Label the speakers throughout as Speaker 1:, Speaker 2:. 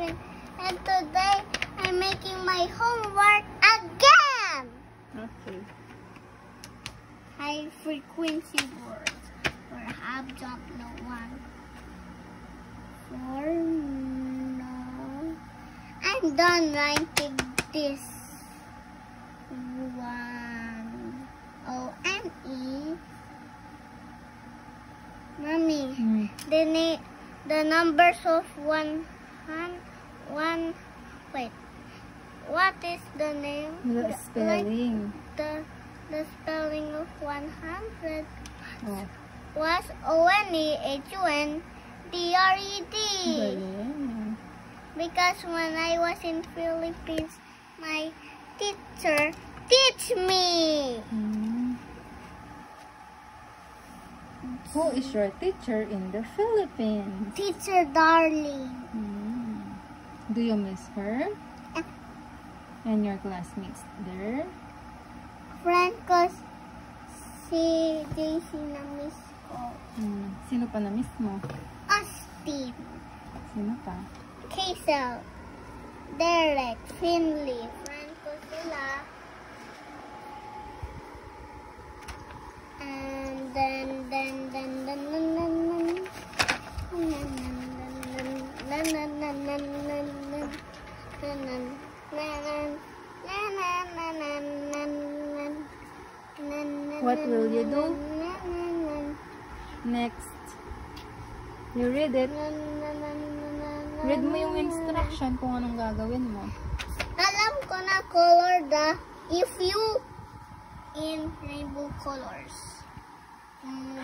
Speaker 1: Philippines, and today I'm making my homework again.
Speaker 2: Okay.
Speaker 1: High frequency words for half jump, no one. For no. I'm done writing this one. O-N-E. Mommy, the numbers of one. Wait, what is the name?
Speaker 2: The spelling.
Speaker 1: Like the spelling of 100 was O-N-E-H-U-N-D-R-E-D. Because when I was in Philippines, my teacher teach me.
Speaker 2: Who is your teacher in the Philippines?
Speaker 1: Teacher Darling.
Speaker 2: Do you miss her? And your classmates there?
Speaker 1: Friend ko si JC na miss ko.
Speaker 2: Sino pa na-miss mo?
Speaker 1: Austin.
Speaker 2: Sino pa?
Speaker 1: Kaisel. Derek. Finley. Friend ko sila. And then
Speaker 2: What will you do? Next. You read it. Read mo yung instruction kung anong gagawin mo.
Speaker 1: Alam ko na color the if you in rainbow colors.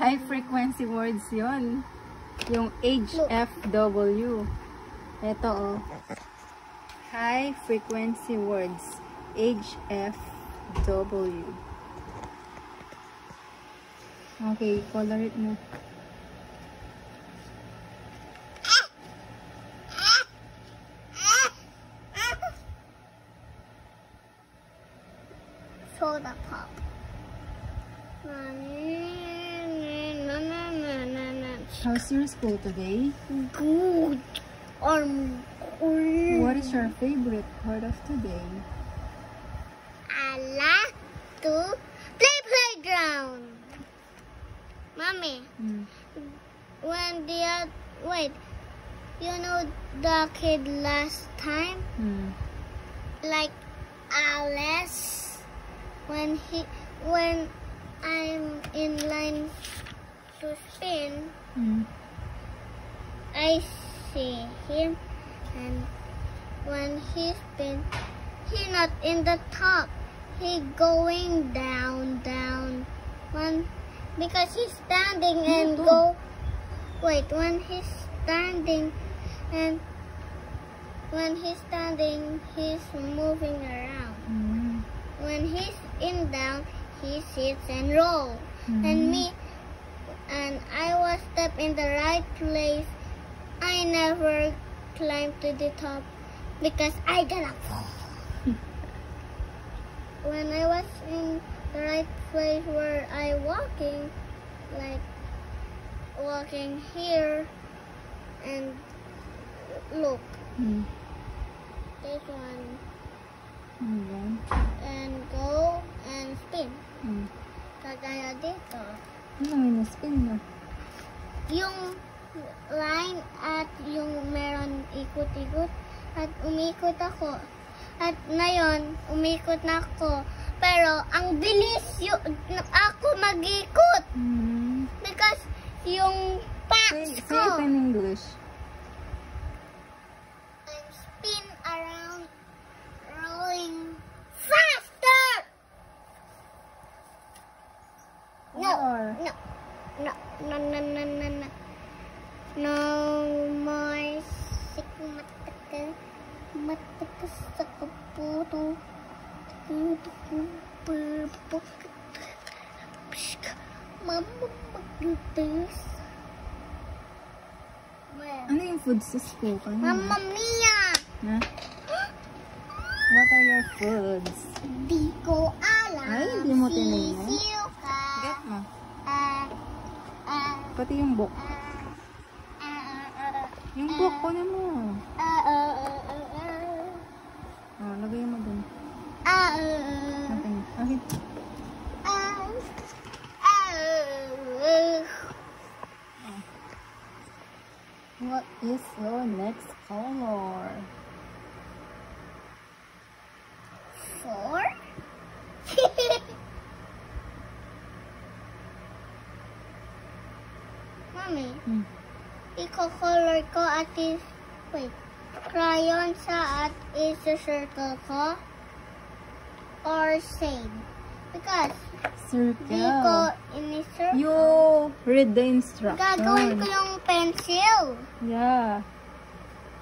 Speaker 2: High frequency words yon. Yung HFW. Ito oh. High frequency words. HFW. Okay, color it mo.
Speaker 1: Soda pop.
Speaker 2: How's your school today?
Speaker 1: Good.
Speaker 2: What is your favorite part of today?
Speaker 1: I like to play playground. Mommy, when wait, you know the kid last time? Like Alice, when I'm in line to spin, I see him, and when he spins, he not in the top, he going down. Because he's standing and go. Wait, when he's standing, he's moving around. When he's in down, he sits and roll. And I was step in the right place. I never climbed to the top because I gonna fall. When I was in the right place where I walking, like walking here and look, this one, and go and spin. Kagaya dito.
Speaker 2: Ano yung spin mo?
Speaker 1: Yung line at yung meron ikot-ikot at umikot ako. At ngayon, umikot na ako. Pero, ang bilis ako mag-ikot. Because, yung packs ko.
Speaker 2: Say it in English.
Speaker 1: I spin around, rolling faster! No more sick matakas sa kaputo. Mama maglutis.
Speaker 2: Ano yung food sa school ka?
Speaker 1: Mamma mia!
Speaker 2: Huh? What are your foods?
Speaker 1: Di ko alam.
Speaker 2: Ay, hindi mo tinignan.
Speaker 1: Sisiw ka.
Speaker 2: Get mo. Pati yung book. Yung book ko na mo. What is your next color?
Speaker 1: 4. Mami, iko-color ko at crayon sa at is-circle ko or same. Because di ko
Speaker 2: Circle.
Speaker 1: ini-circle.
Speaker 2: You read the instruction.
Speaker 1: Gagawin ko yung pencil.
Speaker 2: Yeah.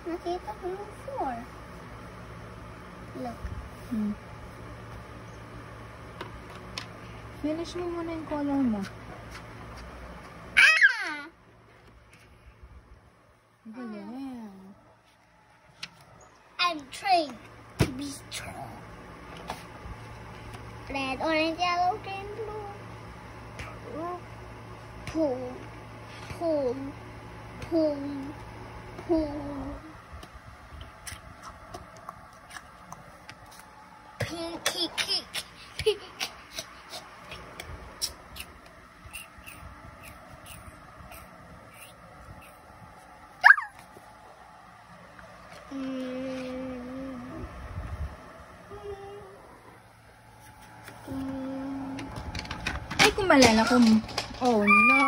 Speaker 1: Nakita ko yung 4. Look.
Speaker 2: Finish mo muna yung color mo.
Speaker 1: Ah!
Speaker 2: Galing.
Speaker 1: I'm trained to be strong. Red, orange, yellow, green, blue. Pull, pull, pull, pull. Pinky kick, pink.
Speaker 2: Ay, kung malala ko. Oh, no.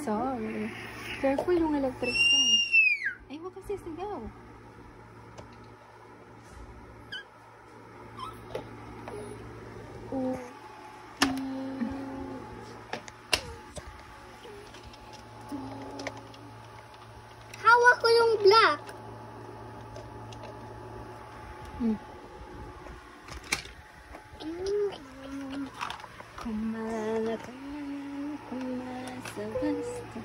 Speaker 2: Sorry. Careful yung electric fan. Ay, huwag kasi sigaw.
Speaker 1: Oh. Hawak ko yung black.
Speaker 2: Kumala ka, kumala sa basta.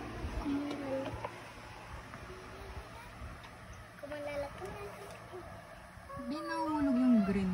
Speaker 2: Binahulog yung green.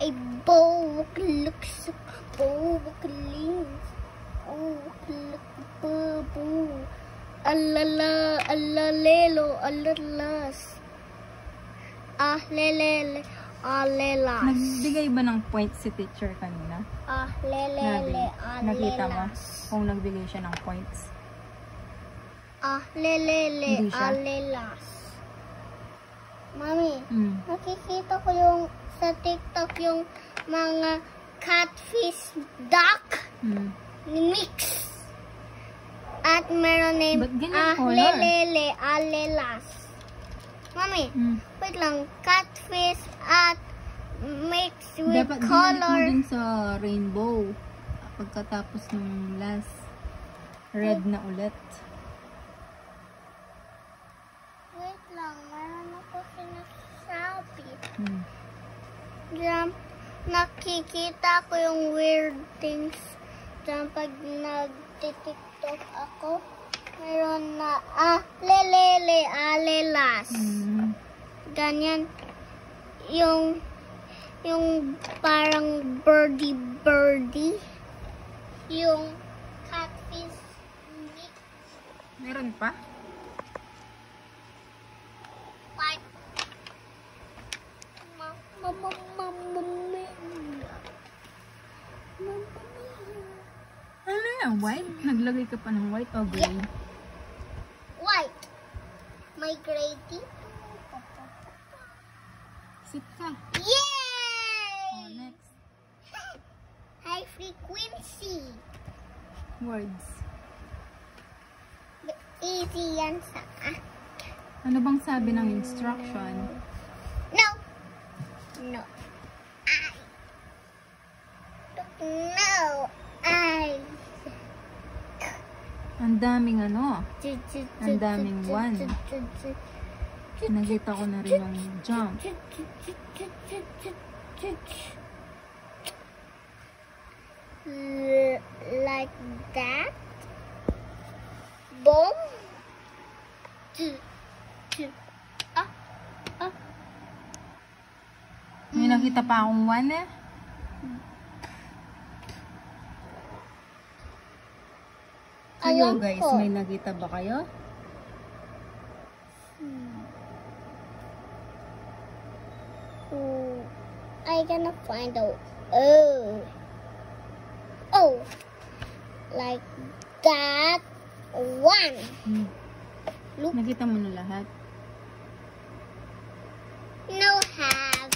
Speaker 1: A bow looks bow cleans. Oh, look boo. Alala, alalelo, alalas. Ah, lelele, alelas.
Speaker 2: Nagbigay ba ng point si teacher kanina?
Speaker 1: Ah, lelele,
Speaker 2: Nakita mo
Speaker 1: alelas.
Speaker 2: kung nagbigay siya ng points?
Speaker 1: Ah, lelele,
Speaker 2: Hindi siya.
Speaker 1: alelas. Mami,
Speaker 2: Mm.
Speaker 1: nakikita ko yung sa TikTok yung mga catfish duck ni mix. At meron name
Speaker 2: Ba't ganyan color?
Speaker 1: lelele, alelas. Mami, wait lang. Catfish at mix with
Speaker 2: Dapat dinalik mo
Speaker 1: color.
Speaker 2: din sa rainbow. Pagkatapos ng last red na ulit.
Speaker 1: Wait lang, meron ako sinasabi.
Speaker 2: Hmm.
Speaker 1: Diyan, nakikita ko yung weird things. Diyan, pag nag-tiktok ako, meron na, lelele, alelas. Ganyan, yung parang birdie, yung catfish mix.
Speaker 2: Meron pa?
Speaker 1: What?
Speaker 2: Ano yan? White? Naglagay ka pa ng white o gray?
Speaker 1: White. My grade.
Speaker 2: Sit ka.
Speaker 1: Yay!
Speaker 2: Oh, next.
Speaker 1: High frequency.
Speaker 2: Words.
Speaker 1: Easy yan sa
Speaker 2: Ano bang sabi ng instruction?
Speaker 1: No. No. No.
Speaker 2: Ang daming ano. Ang daming one. Nakita ko na rin yung jump.
Speaker 1: like that. Boom.
Speaker 2: May nakita pa akong 1 eh. Kayo guys, may nakita ba kayo?
Speaker 1: I gonna find out. Like that. 1. Look.
Speaker 2: Nakita mo na lahat?
Speaker 1: No, half.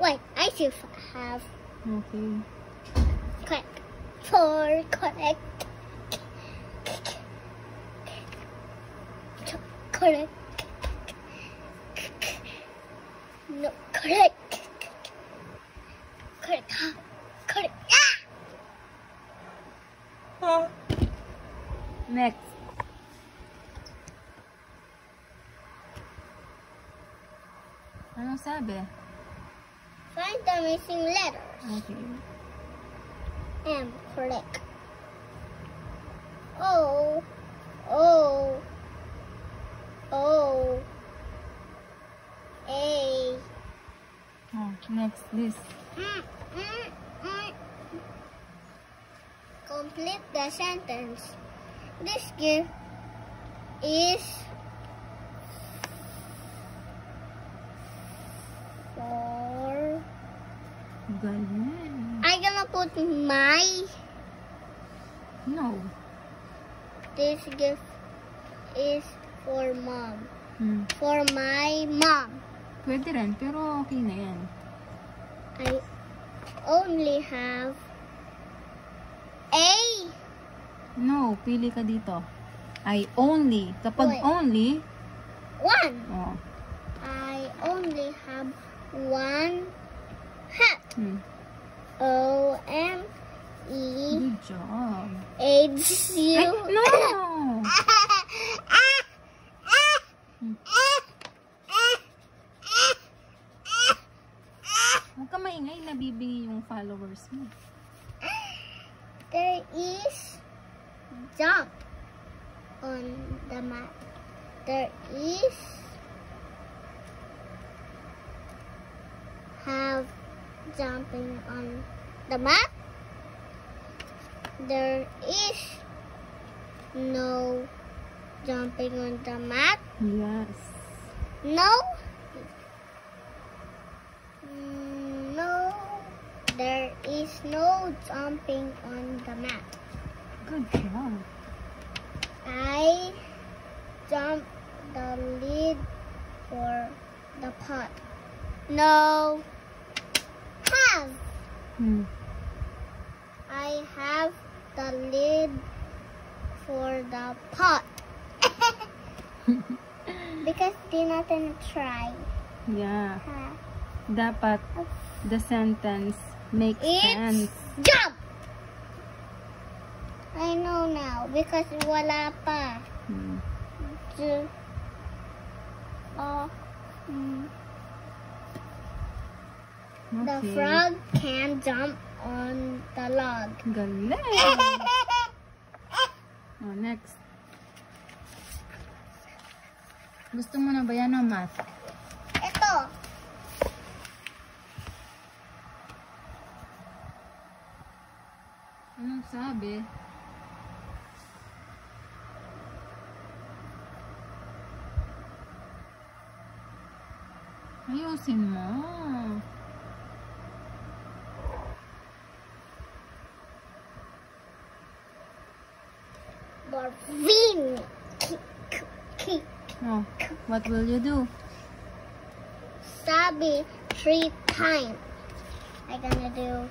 Speaker 1: Wait, I see half.
Speaker 2: Okay.
Speaker 1: Correct. 4, correct. Correct. No, correct. Correct. Correct.
Speaker 2: Next. Anong sabi?
Speaker 1: Find the missing letters.
Speaker 2: Okay.
Speaker 1: M, correct. O, O, O, A.
Speaker 2: Oh, next, this.
Speaker 1: Complete the sentence. This gift is for...
Speaker 2: Galing.
Speaker 1: I'm gonna put my...
Speaker 2: No.
Speaker 1: This gift is for mom. For my mom.
Speaker 2: Pwede rin, pero okay na yan.
Speaker 1: I only have A.
Speaker 2: No, pili ka dito. I only. Kapag
Speaker 1: Wait.
Speaker 2: only,
Speaker 1: 1.
Speaker 2: oh.
Speaker 1: I only have 1 hat. O-M-E
Speaker 2: Good job.
Speaker 1: H U.
Speaker 2: Ay, no! Huwag ka maingay, nabibingi yung followers mo.
Speaker 1: There is jump on the mat. There is have jumping on the mat. There is no jumping on the mat.
Speaker 2: Yes.
Speaker 1: No. No. There is no jumping on the mat.
Speaker 2: Good job.
Speaker 1: I jump the lid for the pot. No. Have. I have the lid for the pot. Because di natin try.
Speaker 2: Yeah. Dapat the sentence makes sense.
Speaker 1: Jump! I know now because wala pa. The frog can jump on the log.
Speaker 2: Galing! Oh, next. Gusto mo na ba yan ng math?
Speaker 1: Ito.
Speaker 2: Anong sabi? Ayusin mo.
Speaker 1: Barvin.
Speaker 2: Oh, what will you do?
Speaker 1: Sabi 3 times. I gonna do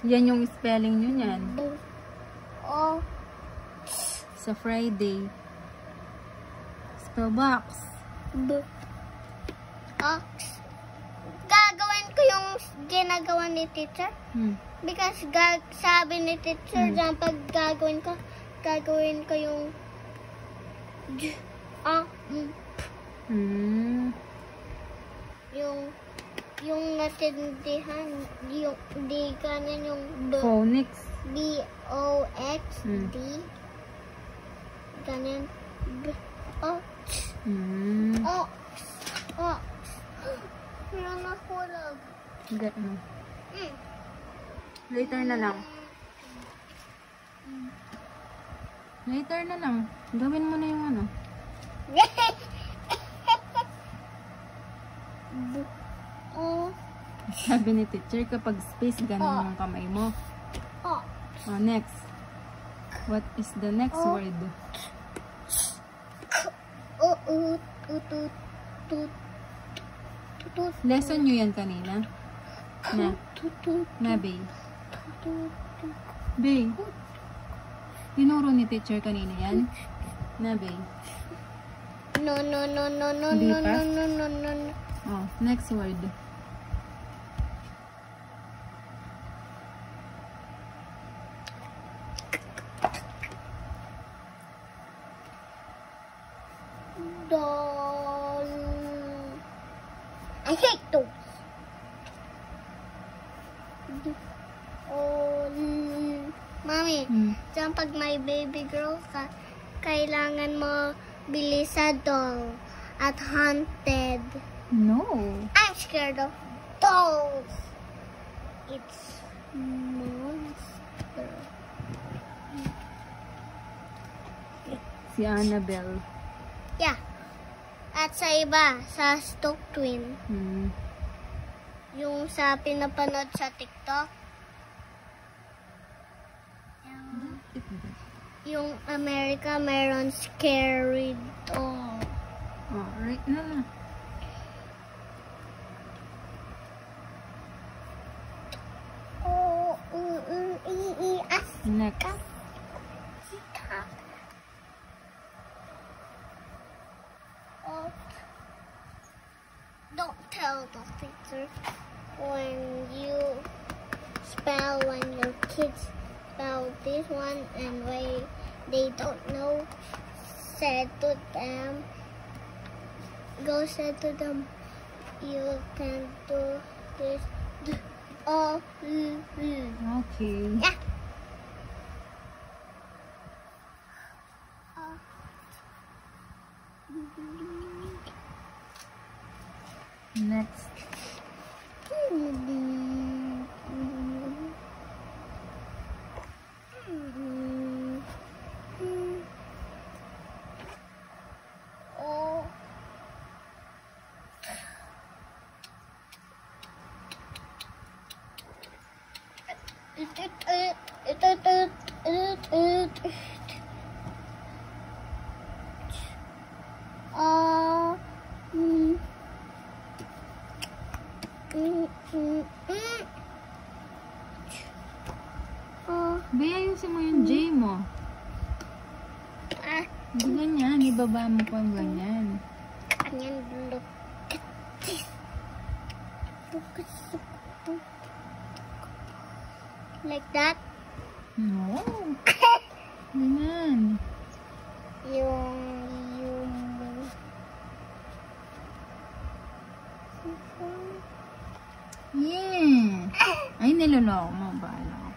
Speaker 2: Yan yung spelling nyo yan.
Speaker 1: O
Speaker 2: Sa Friday. Spell box.
Speaker 1: Ox. Gagawin ko yung ginagawa ni teacher. Because sabi ni teacher dyan, pag gagawin ko yung yung natindihan, yung di kanan yung
Speaker 2: Phonics.
Speaker 1: B-O-X-D. Ganyan. Ox. Ox. Ox. Wala na kulag.
Speaker 2: Ganun. Later na lang. Later na lang. Gawin mo na yung ano. Sabi ni teacher, kapag space, ganun yung kamay mo. Oh, next. What is the next word? Lesson nyo yan kanina? Na? Na, Bay? Bay? Tinuro ni teacher kanina yan? Na, Bay?
Speaker 1: No.
Speaker 2: Hindi pa?
Speaker 1: No.
Speaker 2: Oh, next word.
Speaker 1: Doll. I hate those. Mami, dyan pag may baby girl ka, kailangan mo bili sa doll at haunted.
Speaker 2: No.
Speaker 1: I'm scared of dolls. It's monster.
Speaker 2: Si Annabelle.
Speaker 1: Yeah. At sa iba, sa Stoke Twin. Yung sa pinapanood sa TikTok. Yung America, mayroon scary doll.
Speaker 2: Oh, right na. Next.
Speaker 1: Don't tell the teacher when your kids spell this one and they don't know. Say to them, you can do this.
Speaker 2: Okay.
Speaker 1: Yeah.
Speaker 2: Next. Bayayusin mo yung J mo. Hindi ganyan. Ibaba mo pa ganyan.
Speaker 1: Ganyan. Look at this. Look at this. Like that?
Speaker 2: No. Ganyan. Yeah. Ay, niloloko mo. Bahala ko.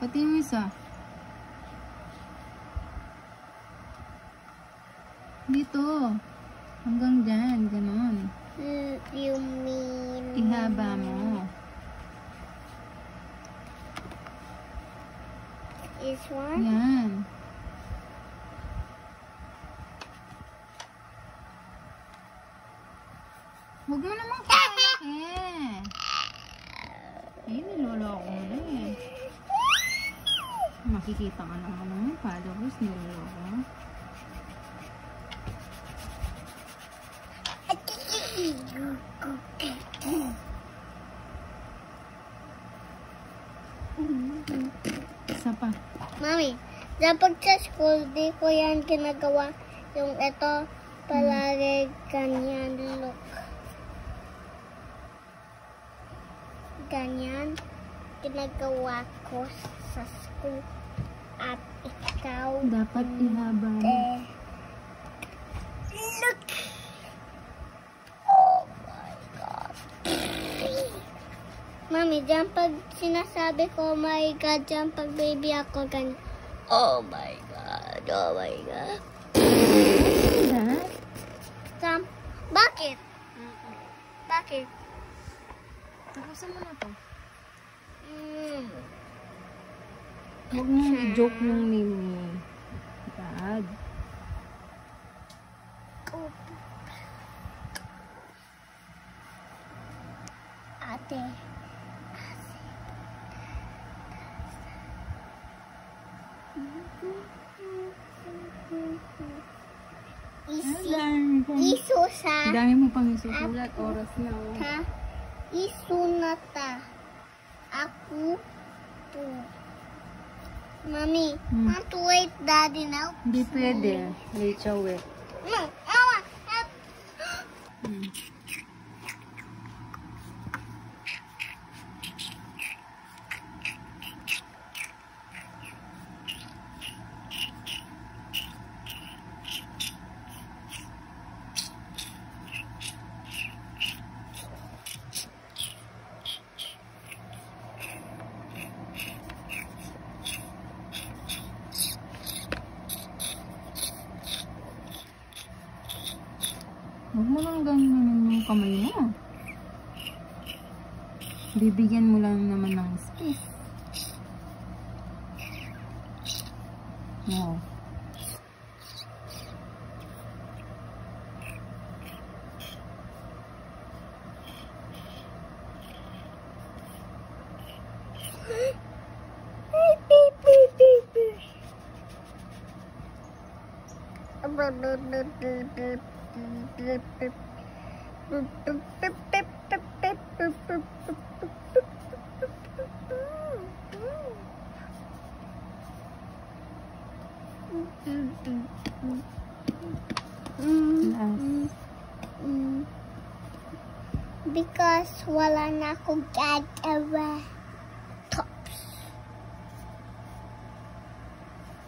Speaker 2: Pati yung isa. Dito. Hanggang dyan. Ganon.
Speaker 1: You mean...
Speaker 2: Ihaba mo.
Speaker 1: This one?
Speaker 2: Yan. Huwag mo naman kalaki. Ay, niloloko mo na eh. Makikita ka naman naman. Followers, niloloko mo. Isa pa.
Speaker 1: Mami, dapat sa school, di ko yan ginagawa. Yung ito, palagi ganyan, look. Ganyan, ginagawa ko sa school. At ikaw,
Speaker 2: Dapat ihaba mo.
Speaker 1: Look! Oh my God. Mami, Mami, dyan pag sinasabi ko, oh my God, dyan pag baby ako, ganyan. Oh my God, oh my God. Sam, bakit? Bakit?
Speaker 2: Tapusin mo na to. Huwag mong i-joke yung name ni Dad.
Speaker 1: Ate. Isusa.
Speaker 2: Dami mo pang isusulat. Oras na. Oh.
Speaker 1: Ha? Isunata. Aku. To. Mami, want to wait daddy now?
Speaker 2: Hindi pwede. Wait siya, wait.
Speaker 1: No, Mama.
Speaker 2: Huwag mo lang ganyan yung kamay mo. Bibigyan mo lang naman ng space. Wow. Because wala na akong gagawa. Tops.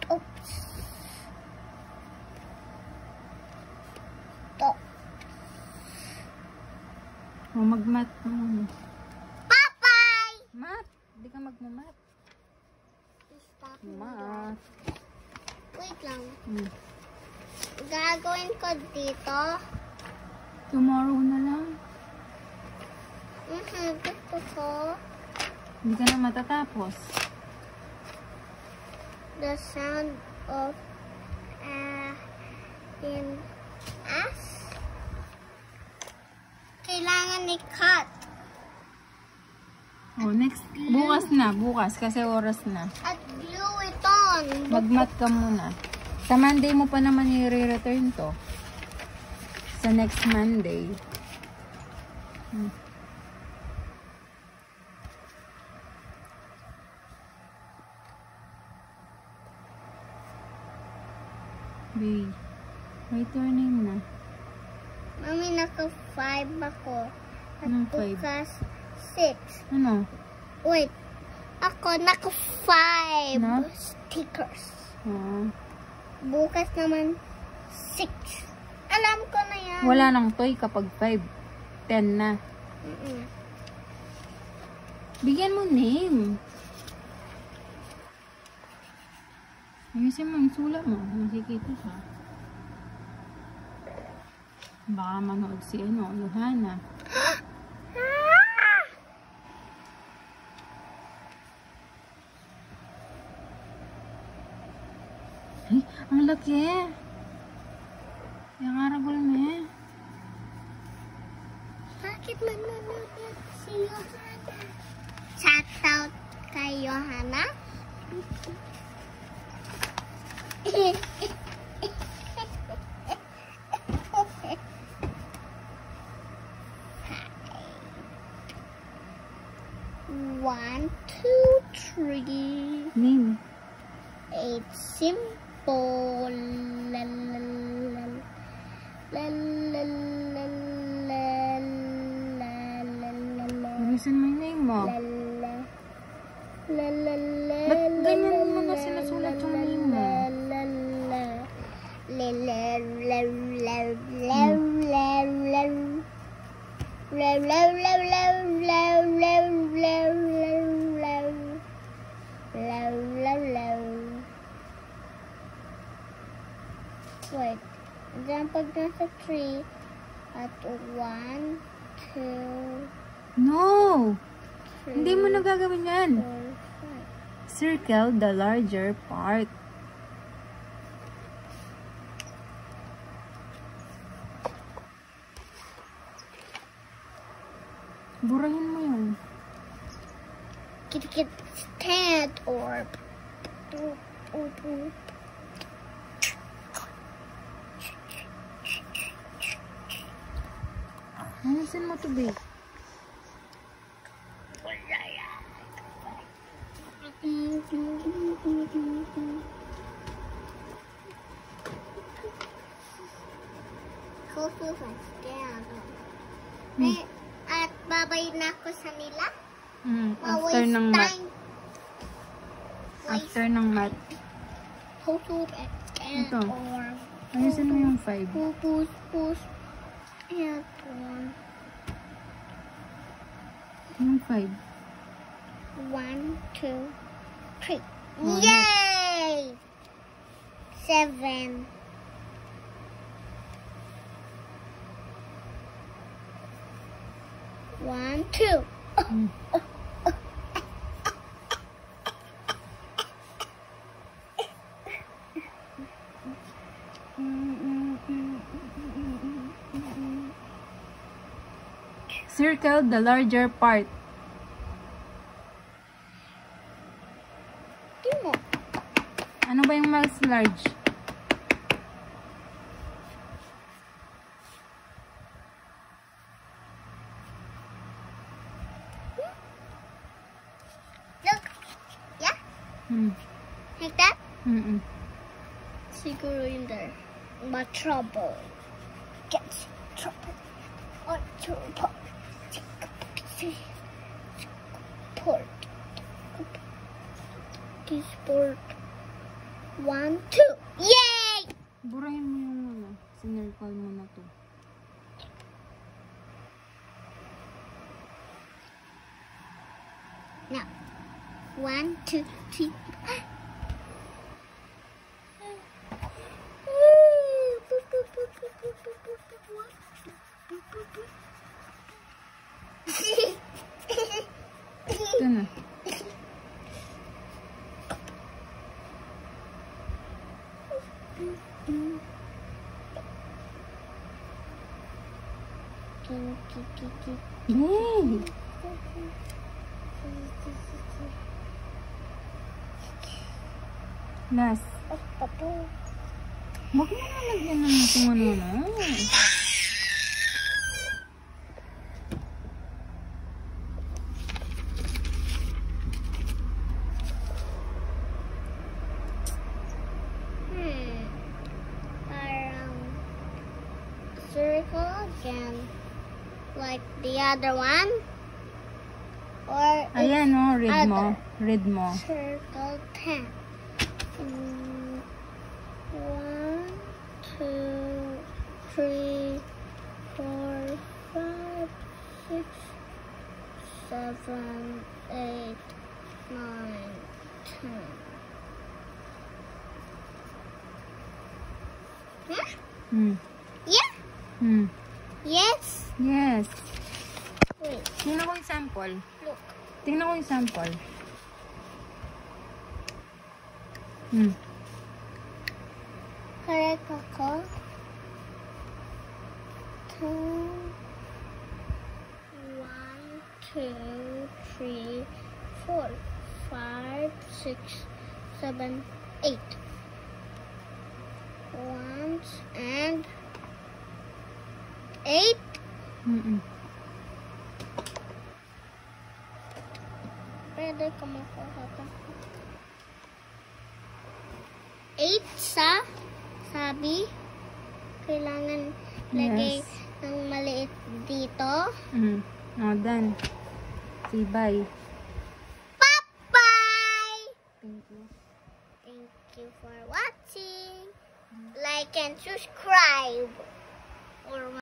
Speaker 2: Tops. Tops. O, mag-mat mo.
Speaker 1: Papay!
Speaker 2: Mat! Hindi ka mag-mat.
Speaker 1: Stop.
Speaker 2: Mat.
Speaker 1: Wait lang. Gagawin ko dito.
Speaker 2: Tomorrow na lang.
Speaker 1: Gusto ko.
Speaker 2: Hindi ka na matatapos.
Speaker 1: The sound of in us. Kailangan i-cut.
Speaker 2: Oh, next. Bukas na. Bukas. Kasi oras na.
Speaker 1: At glue it on.
Speaker 2: Mag-mat ka muna. Sa Monday mo pa naman i-return to. Sa next Monday. Wait. Returning na.
Speaker 1: Mami, naka-5 ako. At
Speaker 2: Anong 5?
Speaker 1: bukas, 6.
Speaker 2: Ano?
Speaker 1: Wait. Ako, naka-5
Speaker 2: No?
Speaker 1: stickers.
Speaker 2: Oh.
Speaker 1: Bukas naman, 6. Alam ko na yan.
Speaker 2: Wala nang toy kapag 5. 10 na. Bigyan mo name. Ayusin mo yung sulat mo. Nakikita siya. Baka manood si Johanna. Ay, ang laki. Yung aragol mo eh.
Speaker 1: Bakit manonood si Johanna? Shout out kay Johanna. One, two, three.
Speaker 2: Name.
Speaker 1: It's simple. La, la, la, la, la, la, la, la, la, la, la.
Speaker 2: Ayusin mo yung name mo.
Speaker 1: La, la, la, la, la,
Speaker 2: Ba't ganyan
Speaker 1: la,
Speaker 2: mo na
Speaker 1: la,
Speaker 2: sinusulat yung
Speaker 1: la,
Speaker 2: name mo?
Speaker 1: la, la, la. La, la, la, la, la, la, la. Low, low, low, low, low, low, low, low, low. Low, low, low. Wait. Jump against a tree at 1, 2,
Speaker 2: No!
Speaker 1: 3,
Speaker 2: Hindi mo na gagawin yan.
Speaker 1: 4, 5.
Speaker 2: Circle the larger part. Burahin mo yun.
Speaker 1: Get stand or
Speaker 2: Ayusin mo to, babe.
Speaker 1: At babay na ako sa nila.
Speaker 2: After ng math. After ng math. Ito. Ayusin mo yung 5.
Speaker 1: Push. And 1.
Speaker 2: Yung 5.
Speaker 1: 1, 2, 3.
Speaker 2: Oh,
Speaker 1: Yay! 7. One, 2.
Speaker 2: Circle the larger part.
Speaker 1: Timo.
Speaker 2: Ano ba yung mas large?
Speaker 1: Look. Yeah? Like that? Siguro in there. My trouble. Get trouble. Or trouble. Port. This port. 1, 2. Yay!
Speaker 2: Burahin mo yung ano. Sinircle mo na to.
Speaker 1: Now. 1, 2, 3.
Speaker 2: Ito na. Yay! Last. Huwag mo na lagyan ng kung ano na.
Speaker 1: Circle again, like the other one, or
Speaker 2: Ayan o, read mo.
Speaker 1: other.
Speaker 2: Read mo.
Speaker 1: Circle 10. 1, 2, 3, 4, 5, 6, 7, 8, 9, 10. Yeah? Yes?
Speaker 2: Yes.
Speaker 1: Wait,
Speaker 2: Tingnan ko yung sample.
Speaker 1: look.
Speaker 2: Tingnan ko yung sample.
Speaker 1: Correct ako. 2, 1, 2, 3, 4, 5, 6, 7, 8. Once and 8. Pwede ka makuha ka. 8 sa sabi. Kailangan lagay ng maliit dito.
Speaker 2: Oh, done. Say bye.
Speaker 1: Bye-bye!
Speaker 2: Thank you.
Speaker 1: Thank you for watching. Like and subscribe.